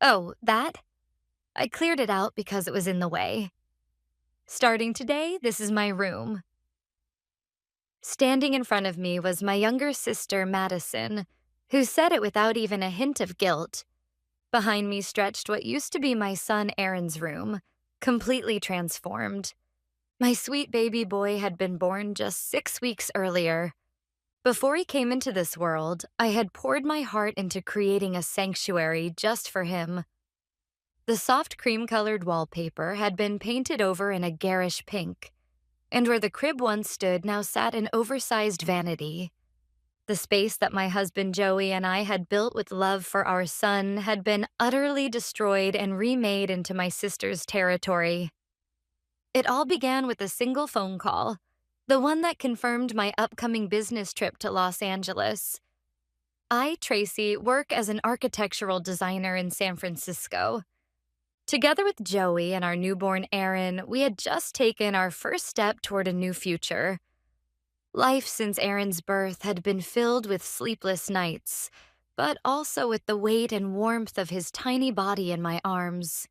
Oh, that? I cleared it out because it was in the way. Starting today, this is my room. Standing in front of me was my younger sister, Madison, who said it without even a hint of guilt. Behind me stretched what used to be my son Aaron's room, completely transformed. My sweet baby boy had been born just 6 weeks earlier. Before he came into this world, I had poured my heart into creating a sanctuary just for him. The soft cream-colored wallpaper had been painted over in a garish pink, and where the crib once stood now sat an oversized vanity. The space that my husband Joey and I had built with love for our son had been utterly destroyed and remade into my sister's territory. It all began with a single phone call, the one that confirmed my upcoming business trip to Los Angeles. I, Tracy, work as an architectural designer in San Francisco. Together with Joey and our newborn Aaron, we had just taken our first step toward a new future. Life since Aaron's birth had been filled with sleepless nights, but also with the weight and warmth of his tiny body in my arms.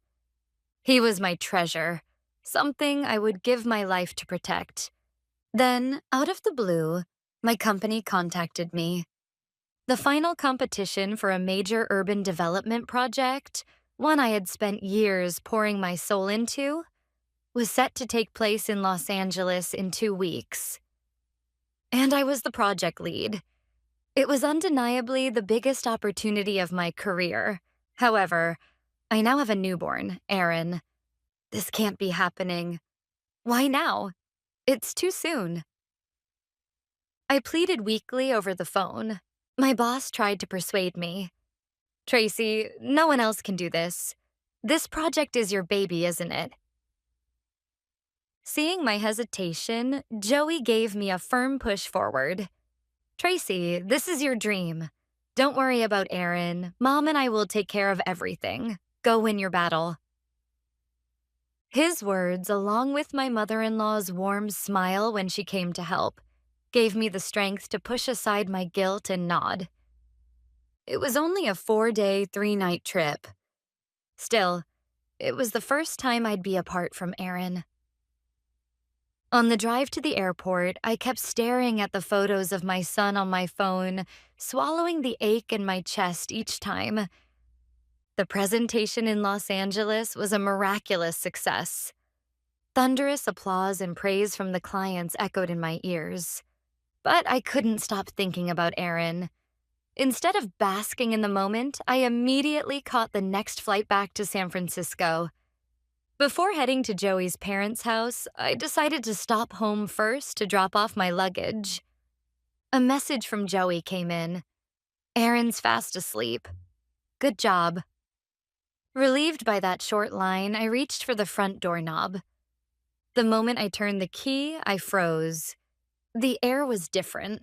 He was my treasure, something I would give my life to protect. Then, out of the blue, my company contacted me. The final competition for a major urban development project, one I had spent years pouring my soul into, was set to take place in Los Angeles in 2 weeks. And I was the project lead. It was undeniably the biggest opportunity of my career. However, I now have a newborn, Aaron. This can't be happening. Why now? It's too soon. I pleaded weakly over the phone. My boss tried to persuade me. Tracy, no one else can do this. This project is your baby, isn't it? Seeing my hesitation, Joey gave me a firm push forward. Tracy, this is your dream. Don't worry about Aaron. Mom and I will take care of everything. Go win your battle. His words, along with my mother-in-law's warm smile when she came to help, gave me the strength to push aside my guilt and nod. It was only a 4-day, 3-night trip. Still, it was the first time I'd be apart from Aaron. On the drive to the airport, I kept staring at the photos of my son on my phone, swallowing the ache in my chest each time. The presentation in Los Angeles was a miraculous success. Thunderous applause and praise from the clients echoed in my ears. But I couldn't stop thinking about Aaron. Instead of basking in the moment, I immediately caught the next flight back to San Francisco. Before heading to Joey's parents' house, I decided to stop home first to drop off my luggage. A message from Joey came in. Aaron's fast asleep. Good job. Relieved by that short line, I reached for the front doorknob. The moment I turned the key, I froze. The air was different.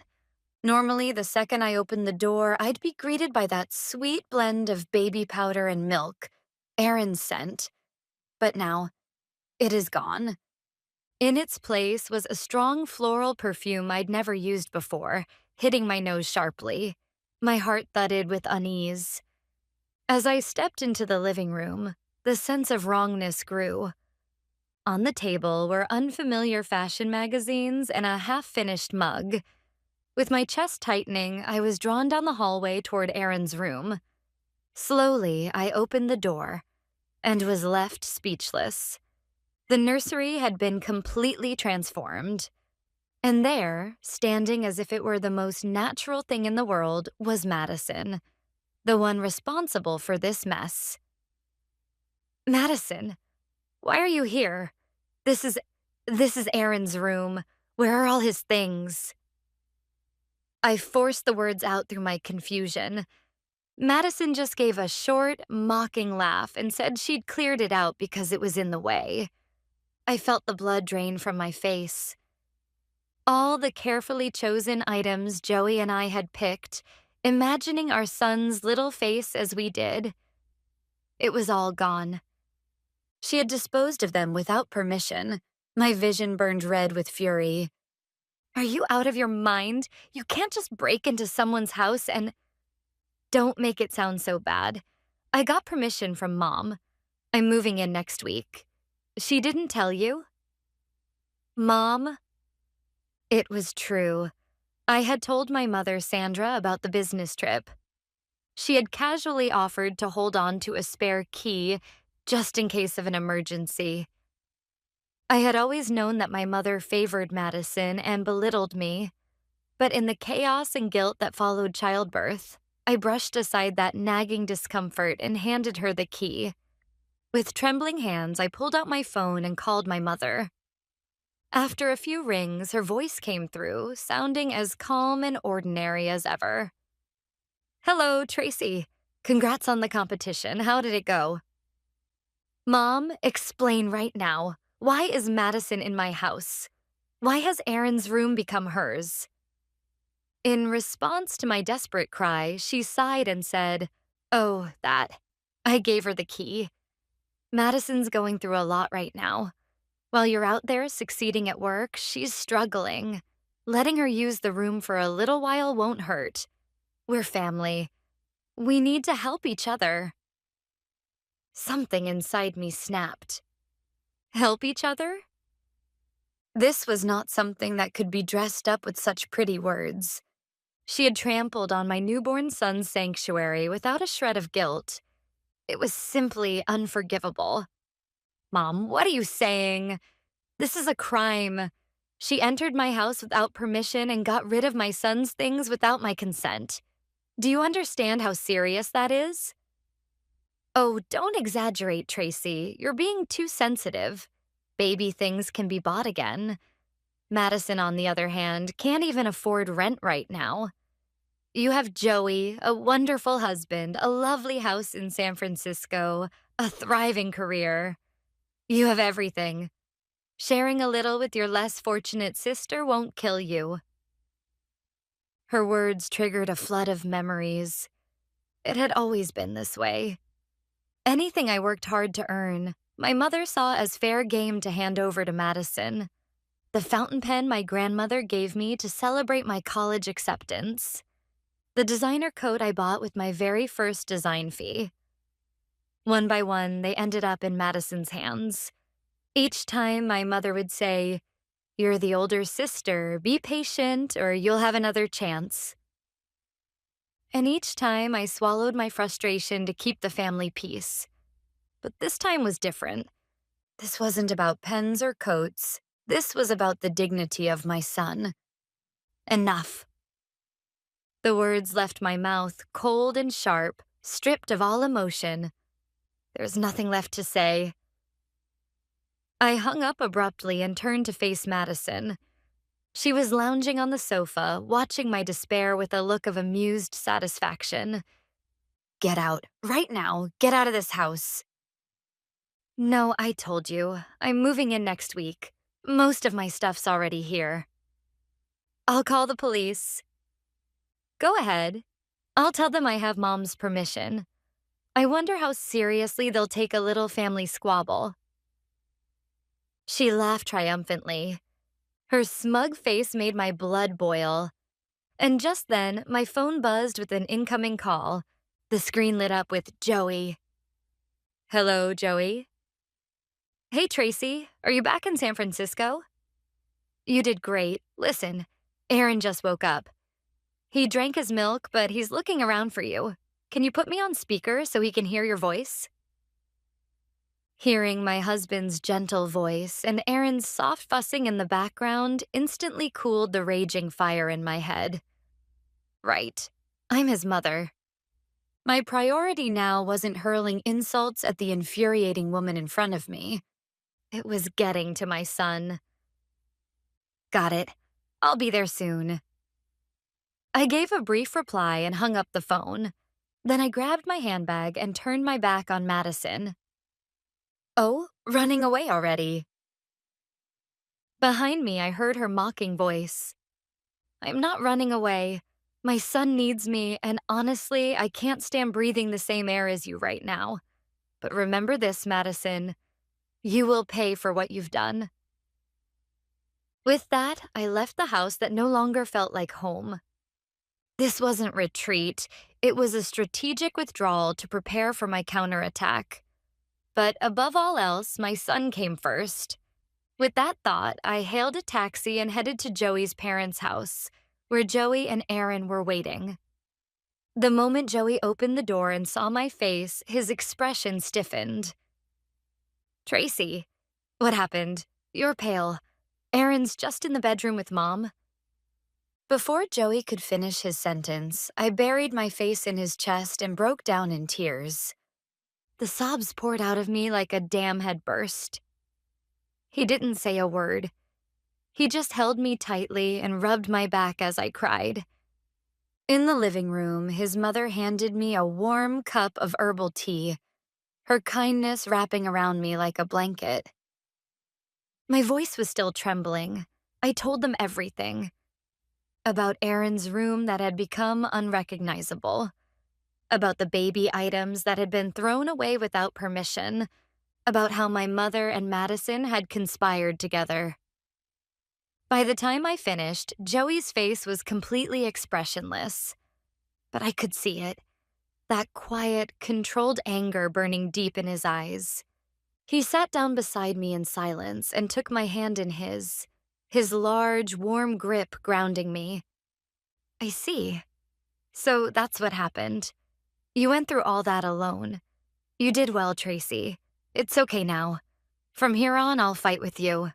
Normally, the second I opened the door, I'd be greeted by that sweet blend of baby powder and milk, Aaron's scent. But now, it is gone. In its place was a strong floral perfume I'd never used before, hitting my nose sharply. My heart thudded with unease. As I stepped into the living room, the sense of wrongness grew. On the table were unfamiliar fashion magazines and a half-finished mug. With my chest tightening, I was drawn down the hallway toward Aaron's room. Slowly, I opened the door and was left speechless. The nursery had been completely transformed. And there, standing as if it were the most natural thing in the world, was Madison, the one responsible for this mess. Madison, why are you here? This is Aaron's room. Where are all his things? I forced the words out through my confusion. Madison just gave a short, mocking laugh and said she'd cleared it out because it was in the way. I felt the blood drain from my face. All the carefully chosen items Joey and I had picked, imagining our son's little face as we did. It was all gone. She had disposed of them without permission. My vision burned red with fury. Are you out of your mind? You can't just break into someone's house and... Don't make it sound so bad. I got permission from Mom. I'm moving in next week. She didn't tell you? Mom? It was true. I had told my mother, Sandra, about the business trip. She had casually offered to hold on to a spare key just in case of an emergency. I had always known that my mother favored Madison and belittled me, but in the chaos and guilt that followed childbirth, I brushed aside that nagging discomfort and handed her the key. With trembling hands, I pulled out my phone and called my mother. After a few rings, her voice came through, sounding as calm and ordinary as ever. Hello, Tracy. Congrats on the competition. How did it go? Mom, explain right now. Why is Madison in my house? Why has Erin's room become hers? In response to my desperate cry, she sighed and said, Oh, that. I gave her the key. Madison's going through a lot right now. While you're out there succeeding at work, she's struggling. Letting her use the room for a little while won't hurt. We're family. We need to help each other. Something inside me snapped. Help each other? This was not something that could be dressed up with such pretty words. She had trampled on my newborn son's sanctuary without a shred of guilt. It was simply unforgivable. Mom, what are you saying? This is a crime. She entered my house without permission and got rid of my son's things without my consent. Do you understand how serious that is? Oh, don't exaggerate, Tracy. You're being too sensitive. Baby things can be bought again. Madison, on the other hand, can't even afford rent right now. You have Joey, a wonderful husband, a lovely house in San Francisco, a thriving career. You have everything. Sharing a little with your less fortunate sister won't kill you. Her words triggered a flood of memories. It had always been this way. Anything I worked hard to earn, my mother saw as fair game to hand over to Madison. The fountain pen my grandmother gave me to celebrate my college acceptance. The designer coat I bought with my very first design fee. One by one, they ended up in Madison's hands. Each time my mother would say, You're the older sister, be patient or you'll have another chance. And each time I swallowed my frustration to keep the family peace. But this time was different. This wasn't about pens or coats. This was about the dignity of my son. Enough. The words left my mouth cold and sharp, stripped of all emotion. There was nothing left to say. I hung up abruptly and turned to face Madison. She was lounging on the sofa, watching my despair with a look of amused satisfaction. Get out, right now. Get out of this house. No, I told you. I'm moving in next week. Most of my stuff's already here. I'll call the police. Go ahead. I'll tell them I have Mom's permission. I wonder how seriously they'll take a little family squabble. She laughed triumphantly. Her smug face made my blood boil. And just then, my phone buzzed with an incoming call. The screen lit up with Joey. Hello, Joey. Hey, Tracy. Are you back in San Francisco? You did great. Listen, Aaron just woke up. He drank his milk, but he's looking around for you. Can you put me on speaker so he can hear your voice? Hearing my husband's gentle voice and Aaron's soft fussing in the background instantly cooled the raging fire in my head. Right. I'm his mother. My priority now wasn't hurling insults at the infuriating woman in front of me. It was getting to my son. Got it. I'll be there soon. I gave a brief reply and hung up the phone. Then I grabbed my handbag and turned my back on Madison. Oh, running away already. Behind me, I heard her mocking voice. I'm not running away. My son needs me, and honestly, I can't stand breathing the same air as you right now. But remember this, Madison. You will pay for what you've done. With that, I left the house that no longer felt like home. This wasn't retreat. It was a strategic withdrawal to prepare for my counterattack. But above all else, my son came first. With that thought, I hailed a taxi and headed to Joey's parents' house, where Joey and Aaron were waiting. The moment Joey opened the door and saw my face, his expression stiffened. "Tracy, what happened? You're pale. Aaron's just in the bedroom with Mom." Before Joey could finish his sentence, I buried my face in his chest and broke down in tears. The sobs poured out of me like a dam had burst. He didn't say a word. He just held me tightly and rubbed my back as I cried. In the living room, his mother handed me a warm cup of herbal tea, her kindness wrapping around me like a blanket. My voice was still trembling. I told them everything. About Aaron's room that had become unrecognizable. About the baby items that had been thrown away without permission. About how my mother and Madison had conspired together. By the time I finished, Joey's face was completely expressionless. But I could see it. That quiet, controlled anger burning deep in his eyes. He sat down beside me in silence and took my hand in his large, warm grip grounding me. "I see. So that's what happened. You went through all that alone. You did well, Tracy. It's okay now. From here on, I'll fight with you."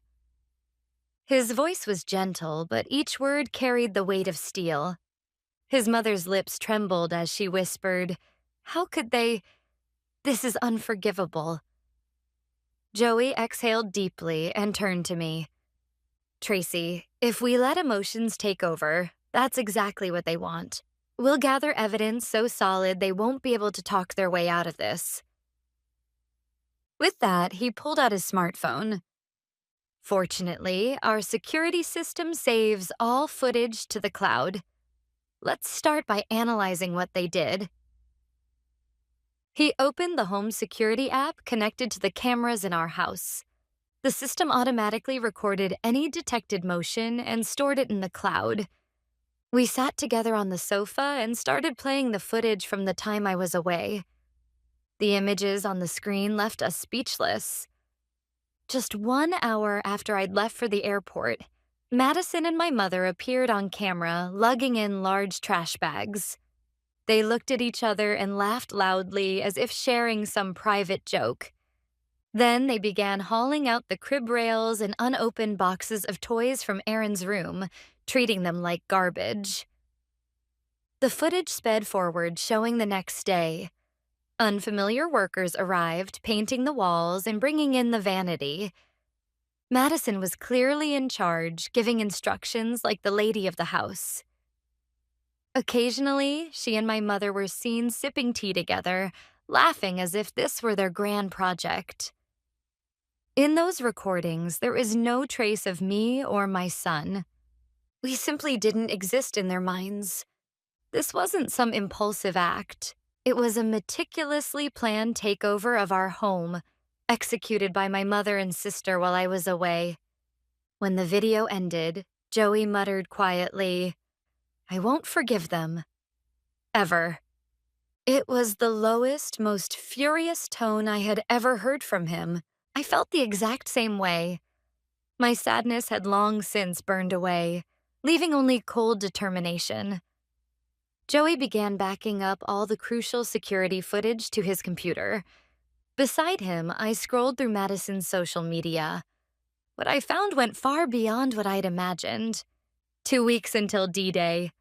His voice was gentle, but each word carried the weight of steel. His mother's lips trembled as she whispered, "How could they? This is unforgivable." Joey exhaled deeply and turned to me. "Tracy, if we let emotions take over, that's exactly what they want. We'll gather evidence so solid they won't be able to talk their way out of this." With that, he pulled out his smartphone. "Fortunately, our security system saves all footage to the cloud. Let's start by analyzing what they did." He opened the home security app connected to the cameras in our house. The system automatically recorded any detected motion and stored it in the cloud. We sat together on the sofa and started playing the footage from the time I was away. The images on the screen left us speechless. Just 1 hour after I'd left for the airport, Madison and my mother appeared on camera, lugging in large trash bags. They looked at each other and laughed loudly as if sharing some private joke. Then they began hauling out the crib rails and unopened boxes of toys from Aaron's room, treating them like garbage. The footage sped forward, showing the next day. Unfamiliar workers arrived, painting the walls and bringing in the vanity. Madison was clearly in charge, giving instructions like the lady of the house. Occasionally, she and my mother were seen sipping tea together, laughing as if this were their grand project. In those recordings, there is no trace of me or my son. We simply didn't exist in their minds. This wasn't some impulsive act. It was a meticulously planned takeover of our home, executed by my mother and sister while I was away. When the video ended, Joey muttered quietly, "I won't forgive them. Ever." It was the lowest, most furious tone I had ever heard from him. I felt the exact same way. My sadness had long since burned away, leaving only cold determination. Joey began backing up all the crucial security footage to his computer. Beside him, I scrolled through Madison's social media. What I found went far beyond what I'd imagined. 2 weeks until D-Day.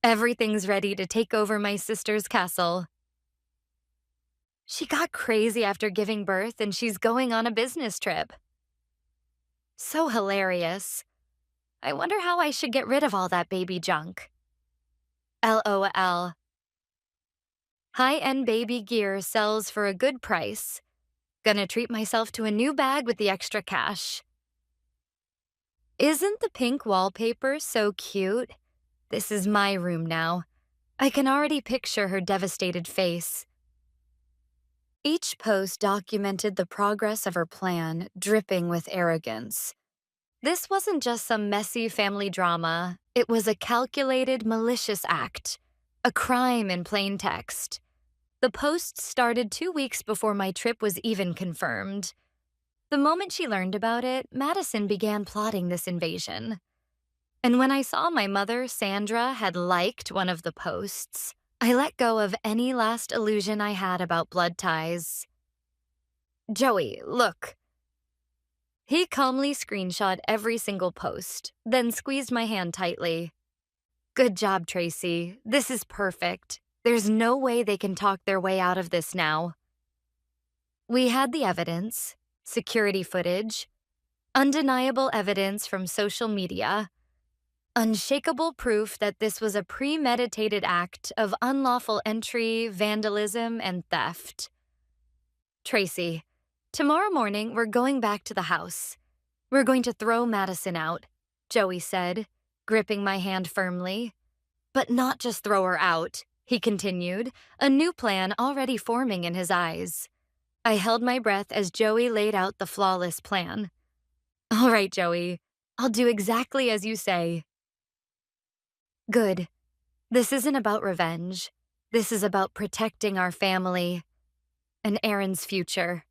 Everything's ready to take over my sister's castle. She got crazy after giving birth and she's going on a business trip. So hilarious. I wonder how I should get rid of all that baby junk. LOL. High-end baby gear sells for a good price. Gonna treat myself to a new bag with the extra cash. Isn't the pink wallpaper so cute? This is my room now. I can already picture her devastated face. Each post documented the progress of her plan, dripping with arrogance. This wasn't just some messy family drama. It was a calculated, malicious act. a crime in plain text. The post started 2 weeks before my trip was even confirmed. The moment she learned about it, Madison began plotting this invasion. And when I saw my mother, Sandra, had liked one of the posts, I let go of any last illusion I had about blood ties. Joey, look. He calmly screenshot every single post, then squeezed my hand tightly. Good job, Tracy. This is perfect. There's no way they can talk their way out of this now. We had the evidence, security footage, undeniable evidence from social media, unshakable proof that this was a premeditated act of unlawful entry, vandalism, and theft. Tracy, tomorrow morning we're going back to the house. We're going to throw Madison out, Joey said, gripping my hand firmly. But not just throw her out, he continued, a new plan already forming in his eyes. I held my breath as Joey laid out the flawless plan. All right, Joey, I'll do exactly as you say. Good. This isn't about revenge. This is about protecting our family and Aaron's future.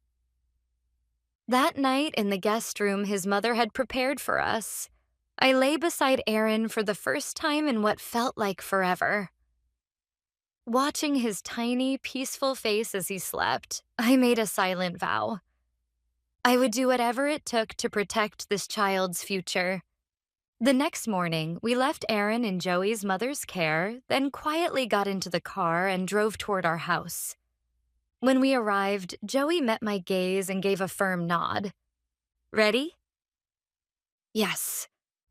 That night in the guest room his mother had prepared for us, I lay beside Aaron for the first time in what felt like forever. Watching his tiny, peaceful face as he slept, I made a silent vow. I would do whatever it took to protect this child's future. The next morning, we left Aaron in Joey's mother's care, then quietly got into the car and drove toward our house. When we arrived, Joey met my gaze and gave a firm nod. Ready? Yes.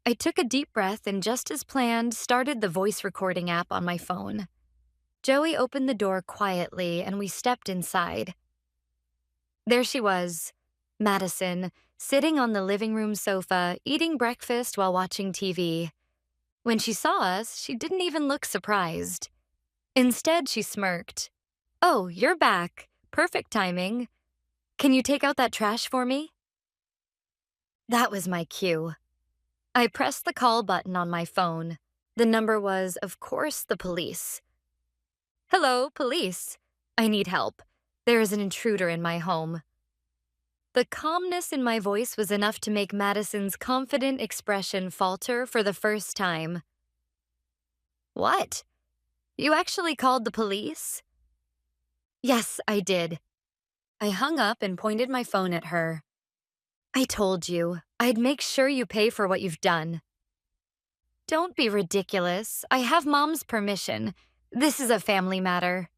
I took a deep breath and just as planned, started the voice recording app on my phone. Joey opened the door quietly and we stepped inside. There she was, Madison, sitting on the living room sofa, eating breakfast while watching TV. When she saw us, she didn't even look surprised. Instead, she smirked. Oh, you're back. Perfect timing. Can you take out that trash for me? That was my cue. I pressed the call button on my phone. The number was, of course, the police. Hello, police. I need help. There is an intruder in my home. The calmness in my voice was enough to make Madison's confident expression falter for the first time. What? You actually called the police? Yes, I did. I hung up and pointed my phone at her. I told you, I'd make sure you pay for what you've done. Don't be ridiculous. I have Mom's permission. This is a family matter.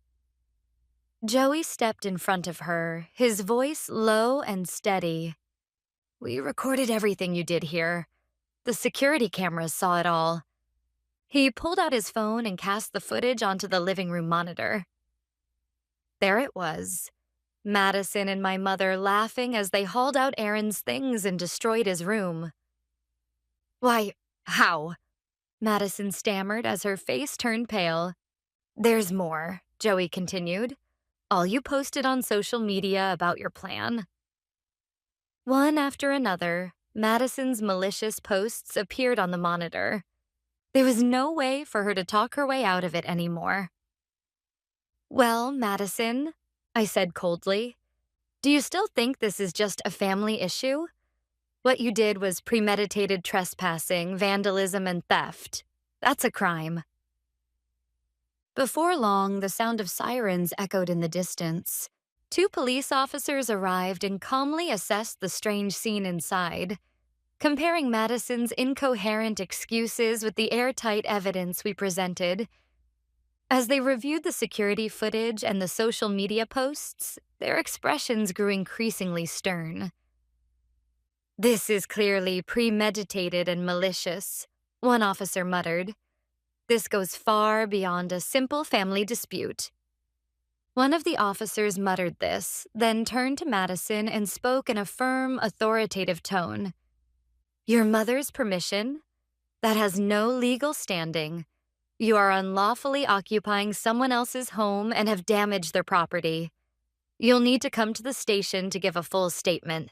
Joey stepped in front of her, his voice low and steady. We recorded everything you did here. The security cameras saw it all. He pulled out his phone and cast the footage onto the living room monitor. There it was. Madison and my mother laughing as they hauled out Aaron's things and destroyed his room. Why, how? Madison stammered as her face turned pale. There's more, Joey continued. All you posted on social media about your plan. One after another, Madison's malicious posts appeared on the monitor. There was no way for her to talk her way out of it anymore. Well, Madison, I said coldly, do you still think this is just a family issue? What you did was premeditated trespassing, vandalism, and theft. That's a crime. Before long, the sound of sirens echoed in the distance. 2 police officers arrived and calmly assessed the strange scene inside, comparing Madison's incoherent excuses with the airtight evidence we presented. As they reviewed the security footage and the social media posts, their expressions grew increasingly stern. This is clearly premeditated and malicious, one officer muttered. This goes far beyond a simple family dispute. One of the officers muttered this, then turned to Madison and spoke in a firm, authoritative tone. Your mother's permission? That has no legal standing. You are unlawfully occupying someone else's home and have damaged their property. You'll need to come to the station to give a full statement.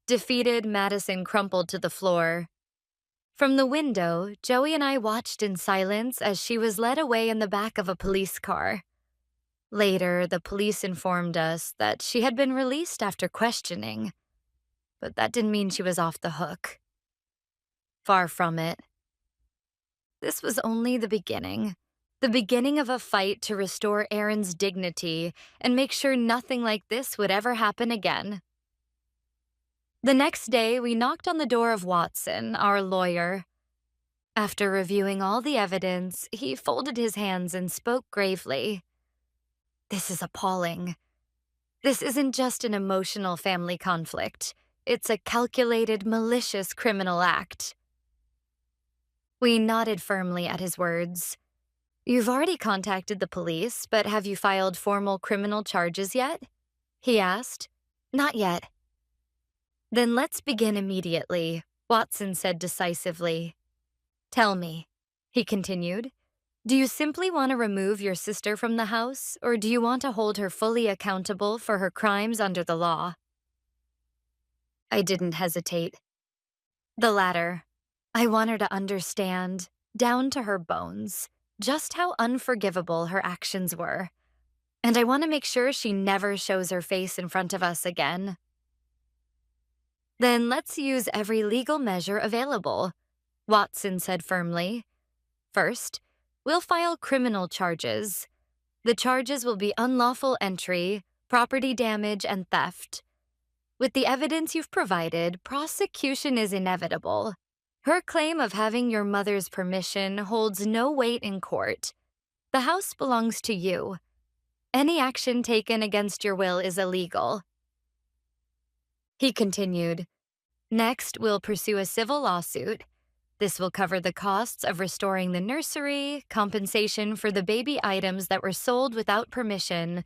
Defeated, Madison crumpled to the floor. From the window, Joey and I watched in silence as she was led away in the back of a police car. Later, the police informed us that she had been released after questioning, but that didn't mean she was off the hook. Far from it. This was only the beginning of a fight to restore Aaron's dignity and make sure nothing like this would ever happen again. The next day, we knocked on the door of Watson, our lawyer. After reviewing all the evidence, he folded his hands and spoke gravely. "This is appalling. This isn't just an emotional family conflict. It's a calculated, malicious criminal act." We nodded firmly at his words. "You've already contacted the police, but have you filed formal criminal charges yet?" he asked. "Not yet." "Then let's begin immediately," Watson said decisively. "Tell me," he continued, "do you simply want to remove your sister from the house, or do you want to hold her fully accountable for her crimes under the law?" I didn't hesitate. The latter. I want her to understand, down to her bones, just how unforgivable her actions were. And I want to make sure she never shows her face in front of us again. "Then let's use every legal measure available," Watson said firmly. "First, we'll file criminal charges. The charges will be unlawful entry, property damage, and theft. With the evidence you've provided, prosecution is inevitable. Her claim of having your mother's permission holds no weight in court. The house belongs to you. Any action taken against your will is illegal." He continued, "Next, we'll pursue a civil lawsuit. This will cover the costs of restoring the nursery, compensation for the baby items that were sold without permission,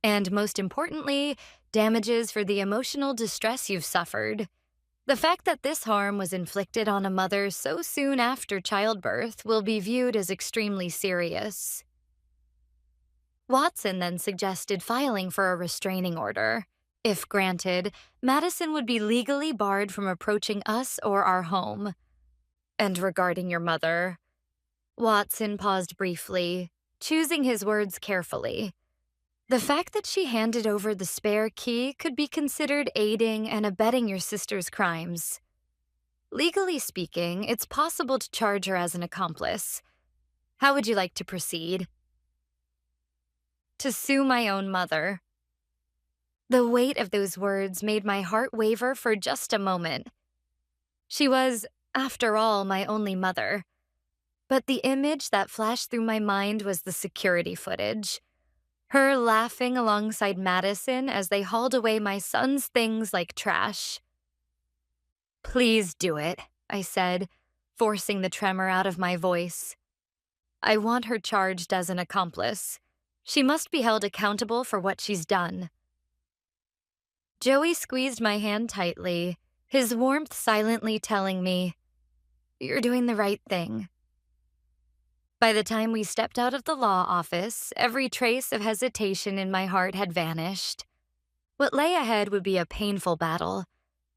and most importantly, damages for the emotional distress you've suffered. The fact that this harm was inflicted on a mother so soon after childbirth will be viewed as extremely serious." Watson then suggested filing for a restraining order. If granted, Madison would be legally barred from approaching us or our home. "And regarding your mother," Watson paused briefly, choosing his words carefully. "The fact that she handed over the spare key could be considered aiding and abetting your sister's crimes. Legally speaking, it's possible to charge her as an accomplice. How would you like to proceed?" "To sue my own mother." The weight of those words made my heart waver for just a moment. She was, after all, my only mother. But the image that flashed through my mind was the security footage. Her laughing alongside Madison as they hauled away my son's things like trash. "Please do it," I said, forcing the tremor out of my voice. "I want her charged as an accomplice. She must be held accountable for what she's done." Joey squeezed my hand tightly, his warmth silently telling me, "You're doing the right thing." By the time we stepped out of the law office, every trace of hesitation in my heart had vanished. What lay ahead would be a painful battle,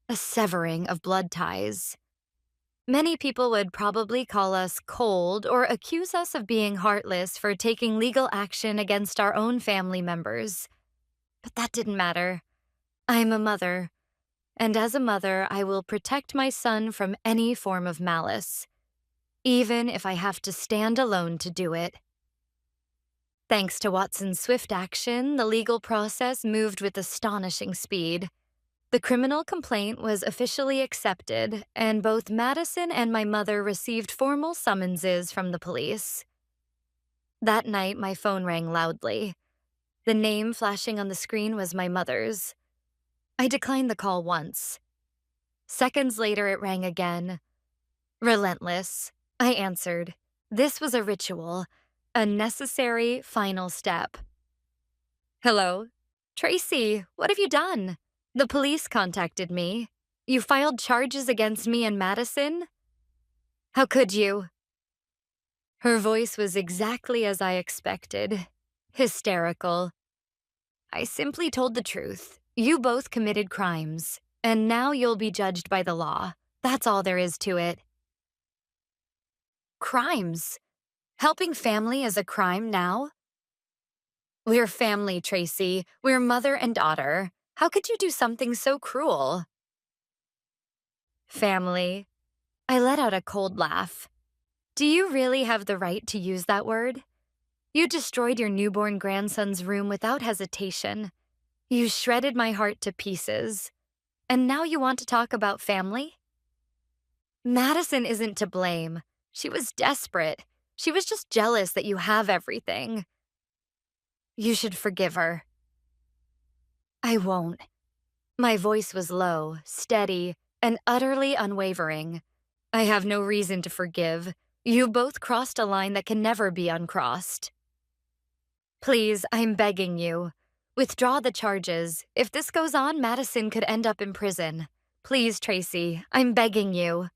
a severing of blood ties. Many people would probably call us cold or accuse us of being heartless for taking legal action against our own family members. But that didn't matter. I'm a mother, and as a mother, I will protect my son from any form of malice, even if I have to stand alone to do it. Thanks to Watson's swift action, the legal process moved with astonishing speed. The criminal complaint was officially accepted, and both Madison and my mother received formal summonses from the police. That night, my phone rang loudly. The name flashing on the screen was my mother's. I declined the call once. Seconds later, it rang again. Relentless, I answered. This was a ritual, a necessary final step. "Hello? Tracy, what have you done? The police contacted me. You filed charges against me and Madison? How could you?" Her voice was exactly as I expected, hysterical. "I simply told the truth. You both committed crimes, and now you'll be judged by the law. That's all there is to it." Crimes. Helping family is a crime now? We're family, Tracy. We're mother and daughter. How could you do something so cruel? Family. I let out a cold laugh. Do you really have the right to use that word? You destroyed your newborn grandson's room without hesitation. You shredded my heart to pieces. And now you want to talk about family? Madison isn't to blame. She was desperate. She was just jealous that you have everything. You should forgive her. I won't. My voice was low, steady, and utterly unwavering. I have no reason to forgive. You both crossed a line that can never be uncrossed. Please, I'm begging you. Withdraw the charges. If this goes on, Madison could end up in prison. Please, Tracy, I'm begging you.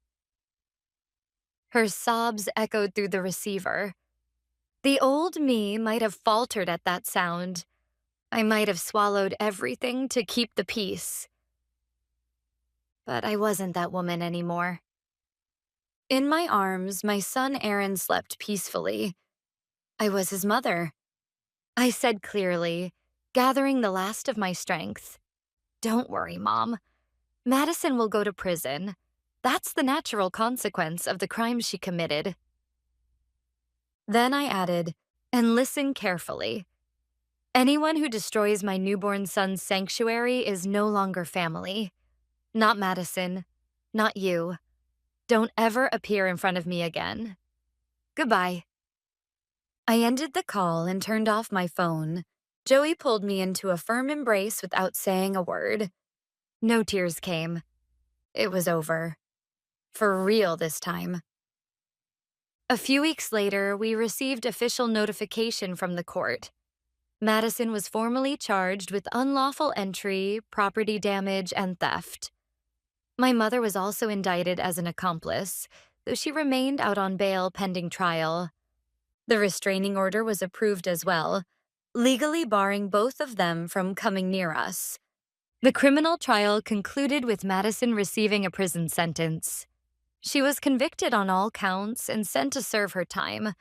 Her sobs echoed through the receiver. The old me might have faltered at that sound. I might have swallowed everything to keep the peace. But I wasn't that woman anymore. In my arms, my son Aaron slept peacefully. I was his mother. I said clearly, gathering the last of my strength, "Don't worry, Mom. Madison will go to prison. That's the natural consequence of the crimes she committed." Then I added, "And listen carefully. Anyone who destroys my newborn son's sanctuary is no longer family. Not Madison. Not you. Don't ever appear in front of me again. Goodbye." I ended the call and turned off my phone. Joey pulled me into a firm embrace without saying a word. No tears came. It was over. For real this time. A few weeks later, we received official notification from the court. Madison was formally charged with unlawful entry, property damage, and theft. My mother was also indicted as an accomplice, though she remained out on bail pending trial. The restraining order was approved as well, legally barring both of them from coming near us. The criminal trial concluded with Madison receiving a prison sentence. She was convicted on all counts and sent to serve her time.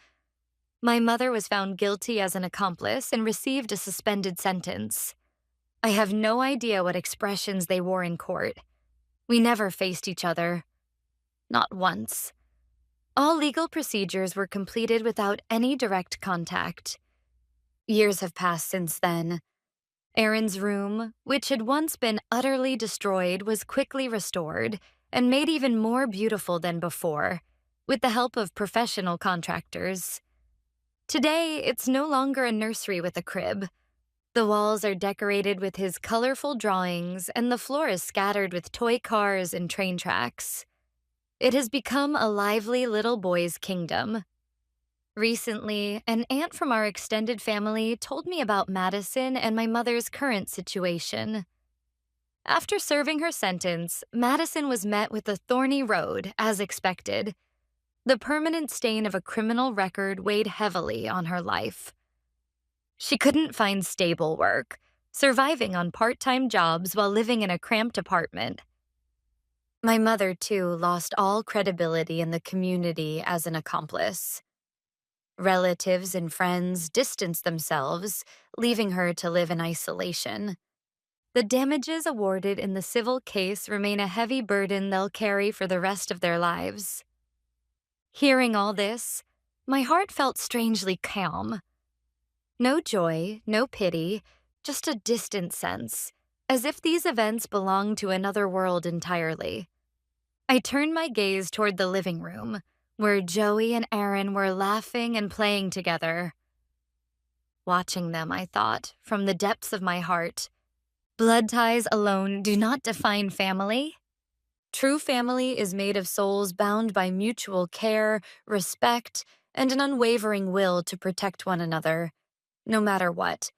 My mother was found guilty as an accomplice and received a suspended sentence. I have no idea what expressions they wore in court. We never faced each other. Not once. All legal procedures were completed without any direct contact. Years have passed since then. Aaron's room, which had once been utterly destroyed, was quickly restored and made even more beautiful than before, with the help of professional contractors. Today, it's no longer a nursery with a crib. The walls are decorated with his colorful drawings, and the floor is scattered with toy cars and train tracks. It has become a lively little boy's kingdom. Recently, an aunt from our extended family told me about Madison and my mother's current situation. After serving her sentence, Madison was met with a thorny road, as expected. The permanent stain of a criminal record weighed heavily on her life. She couldn't find stable work, surviving on part-time jobs while living in a cramped apartment. My mother, too, lost all credibility in the community as an accomplice. Relatives and friends distanced themselves, leaving her to live in isolation. The damages awarded in the civil case remain a heavy burden they'll carry for the rest of their lives. Hearing all this, my heart felt strangely calm. No joy, no pity, just a distant sense, as if these events belonged to another world entirely. I turned my gaze toward the living room, where Joey and Aaron were laughing and playing together. Watching them, I thought, from the depths of my heart, blood ties alone do not define family. True family is made of souls bound by mutual care, respect, and an unwavering will to protect one another, no matter what.